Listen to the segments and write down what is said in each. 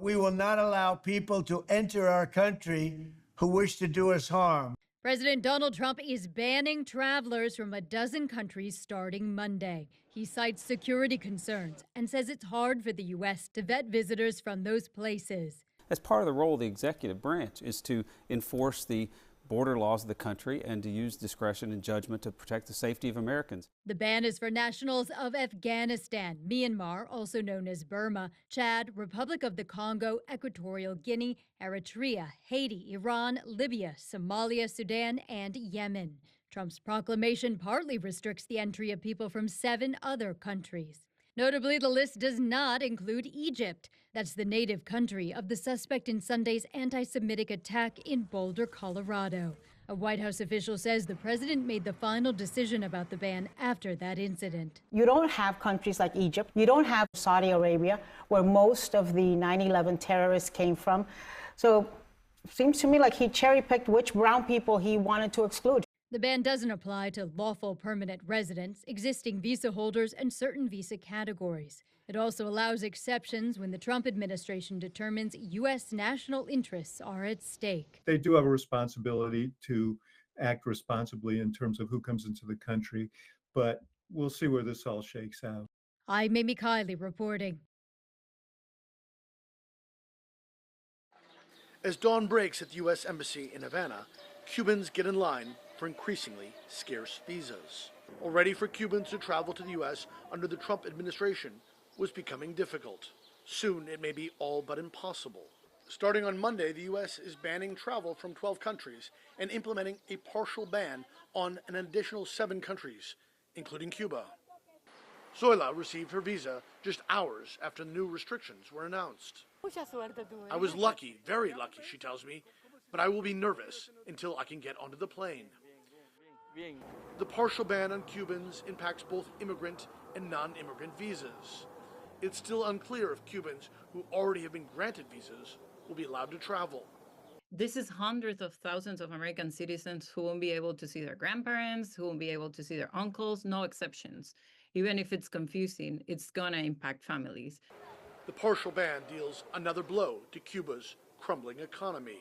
We will not allow people to enter our country who wish to do us harm. President Donald Trump is banning travelers from a dozen countries starting Monday. He cites security concerns and says it's hard for the U.S. to vet visitors from those places. As part of the role of the executive branch is to enforce the border laws of the country and to use discretion and judgment to protect the safety of Americans. The ban is for nationals of Afghanistan, Myanmar, also known as Burma, Chad, Republic of the Congo, Equatorial Guinea, Eritrea, Haiti, Iran, Libya, Somalia, Sudan, and Yemen. Trump's proclamation partly restricts the entry of people from 7 other countries. Notably, the list does not include Egypt. That's the native country of the suspect in Sunday's anti-Semitic attack in Boulder, Colorado. A White House official says the president made the final decision about the ban after that incident. You don't have countries like Egypt. You don't have Saudi Arabia, where most of the 9/11 terrorists came from. So it seems to me like he cherry-picked which brown people he wanted to exclude. The ban doesn't apply to lawful permanent residents, existing visa holders, and certain visa categories. It also allows exceptions when the Trump administration determines U.S. national interests are at stake. They do have a responsibility to act responsibly in terms of who comes into the country, but we'll see where this all shakes out. I'm Amy Kiley reporting. As dawn breaks at the U.S. Embassy in Havana, Cubans get in line for increasingly scarce visas. Already for Cubans to travel to the U.S. under the Trump administration was becoming difficult. Soon it may be all but impossible. Starting on Monday, the U.S. is banning travel from 12 countries and implementing a partial ban on an additional 7 countries, including Cuba. Zoila received her visa just hours after the new restrictions were announced. I was lucky, very lucky, she tells me, but I will be nervous until I can get onto the plane. The partial ban on Cubans impacts both immigrant and non-immigrant visas. It's still unclear if Cubans who already have been granted visas will be allowed to travel. This is hundreds of thousands of American citizens who won't be able to see their grandparents, who won't be able to see their uncles, no exceptions. Even if it's confusing, it's gonna impact families. The partial ban deals another blow to Cuba's crumbling economy.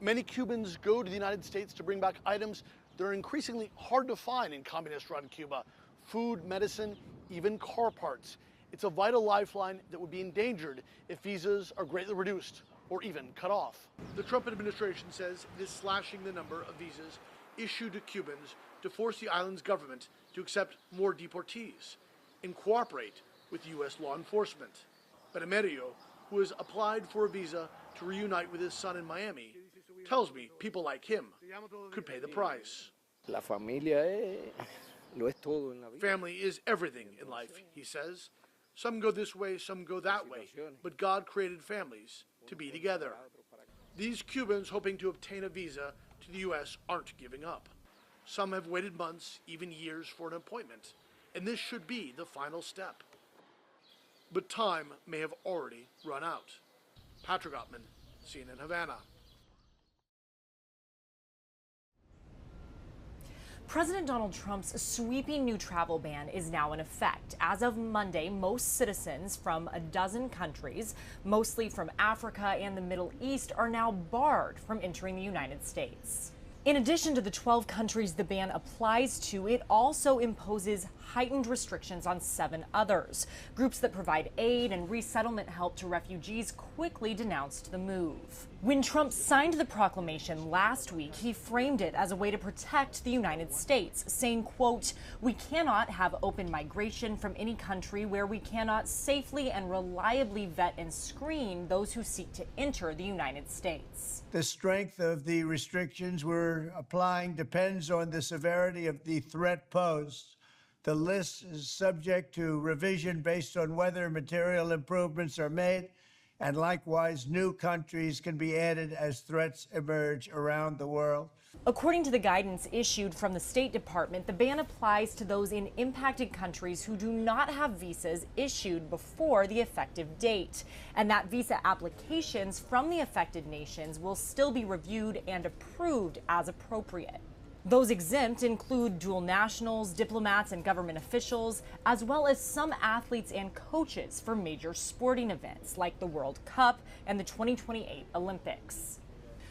Many Cubans go to the United States to bring back items that are increasingly hard to find in communist-run Cuba. Food, medicine, even car parts. It's a vital lifeline that would be endangered if visas are greatly reduced or even cut off. The Trump administration says it is slashing the number of visas issued to Cubans to force the island's government to accept more deportees and cooperate with U.S. law enforcement. But Emerio, who has applied for a visa to reunite with his son in Miami, tells me people like him could pay the price. Family is everything in life, he says. Some go this way, some go that way, but God created families to be together. These Cubans hoping to obtain a visa to the U.S. aren't giving up. Some have waited months, even years for an appointment, and this should be the final step. But time may have already run out. Patrick Ottman, CNN Havana. President Donald Trump's sweeping new travel ban is now in effect. As of Monday, most citizens from a dozen countries, mostly from Africa and the Middle East, are now barred from entering the United States. In addition to the 12 countries the ban applies to, it also imposes heightened restrictions on 7 others. Groups that provide aid and resettlement help to refugees quickly denounced the move. When Trump signed the proclamation last week, he framed it as a way to protect the United States, saying, quote, "We cannot have open migration from any country where we cannot safely and reliably vet and screen those who seek to enter the United States." The strength of the restrictions we're applying depends on the severity of the threat posed. The list is subject to revision based on whether material improvements are made, and likewise, new countries can be added as threats emerge around the world. According to the guidance issued from the State Department, the ban applies to those in impacted countries who do not have visas issued before the effective date, and that visa applications from the affected nations will still be reviewed and approved as appropriate. Those exempt include dual nationals, diplomats, and government officials, as well as some athletes and coaches for major sporting events like the World Cup and the 2028 Olympics.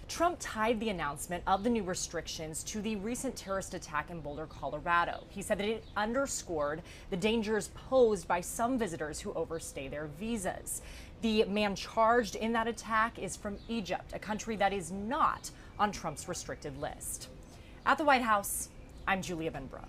Trump tied the announcement of the new restrictions to the recent terrorist attack in Boulder, Colorado. He said that it underscored the dangers posed by some visitors who overstay their visas. The man charged in that attack is from Egypt, a country that is not on Trump's restricted list. At the White House, I'm Julia Benbrook.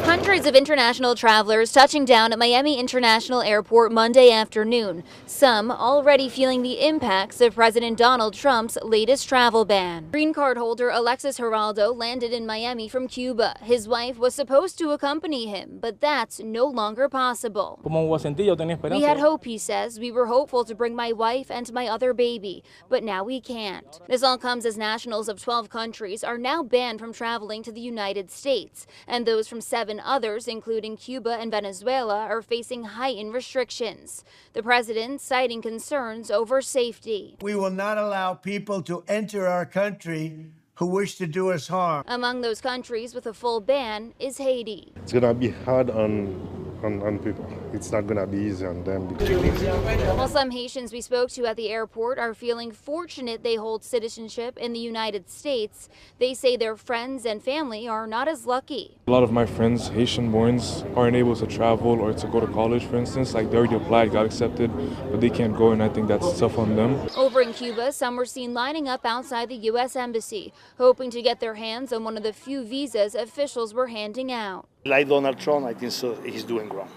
Hundreds of international travelers touching down at Miami International Airport Monday afternoon, some already feeling the impacts of President Donald Trump's latest travel ban. Green card holder Alexis Geraldo landed in Miami from Cuba. His wife was supposed to accompany him, but that's no longer possible. We had hope, he says. We were hopeful to bring my wife and my other baby, but now we can't. This all comes as nationals of 12 countries are now banned from traveling to the United States, and those from 7 others, including Cuba and Venezuela, are facing heightened restrictions. The president citing concerns over safety. We will not allow people to enter our country who wish to do us harm. Among those countries with a full ban is Haiti. It's going to be hard on people. It's not going to be easy on them. While some Haitians we spoke to at the airport are feeling fortunate they hold citizenship in the United States, they say their friends and family are not as lucky. A lot of my friends, Haitian-borns, aren't able to travel or to go to college, for instance. Like, they already applied, got accepted, but they can't go, and I think that's tough on them. Over in Cuba, some were seen lining up outside the U.S. Embassy, hoping to get their hands on one of the few visas officials were handing out. Like Donald Trump, I think so, he's doing wrong.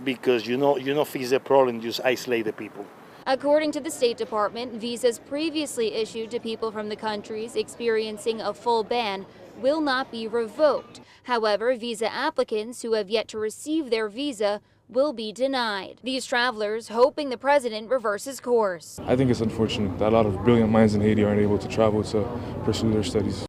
Because you know, fix the problem, just isolate the people. According to the State Department, visas previously issued to people from the countries experiencing a full ban will not be revoked. However, visa applicants who have yet to receive their visa will be denied. These travelers hoping the president reverses course. I think it's unfortunate that a lot of brilliant minds in Haiti aren't able to travel to pursue their studies.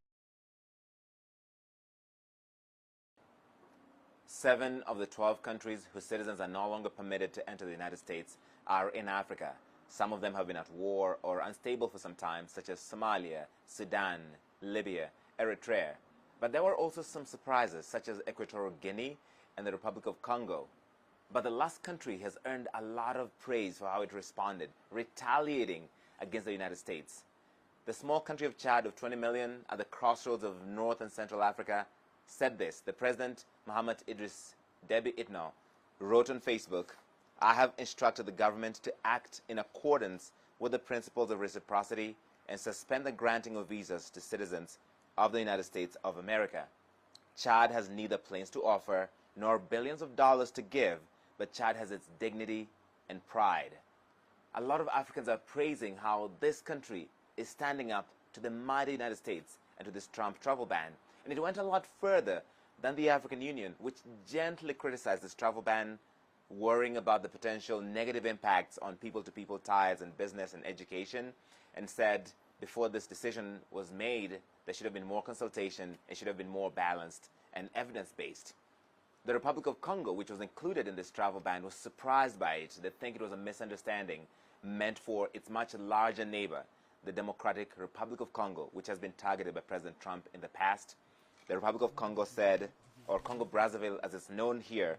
7 of the 12 countries whose citizens are no longer permitted to enter the United States are in Africa. Some of them have been at war or unstable for some time, such as Somalia, Sudan, Libya, Eritrea. But there were also some surprises, such as Equatorial Guinea and the Republic of Congo. But the last country has earned a lot of praise for how it responded, retaliating against the United States. The small country of Chad of 20 million at the crossroads of North and Central Africa said this. The president, Mohamed Idris Deby Itno, wrote on Facebook, "I have instructed the government to act in accordance with the principles of reciprocity and suspend the granting of visas to citizens of the United States of America. Chad has neither planes to offer nor billions of dollars to give, but Chad has its dignity and pride." A lot of Africans are praising how this country is standing up to the mighty United States and to this Trump travel ban. And it went a lot further than the African Union, which gently criticized this travel ban, worrying about the potential negative impacts on people-to-people ties and business and education, and said before this decision was made, there should have been more consultation, it should have been more balanced and evidence-based. The Republic of Congo, which was included in this travel ban, was surprised by it. They think it was a misunderstanding meant for its much larger neighbor, the Democratic Republic of Congo, which has been targeted by President Trump in the past. The Republic of Congo said, or Congo-Brazzaville as it's known here,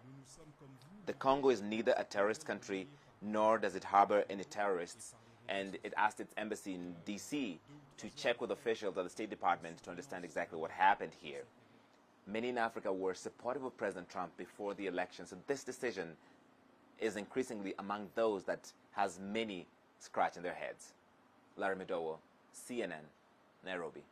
the Congo is neither a terrorist country nor does it harbor any terrorists, and it asked its embassy in D.C. to check with officials at the State Department to understand exactly what happened here. Many in Africa were supportive of President Trump before the election, so this decision is increasingly among those that has many scratching their heads. Larry Medowo, CNN, Nairobi.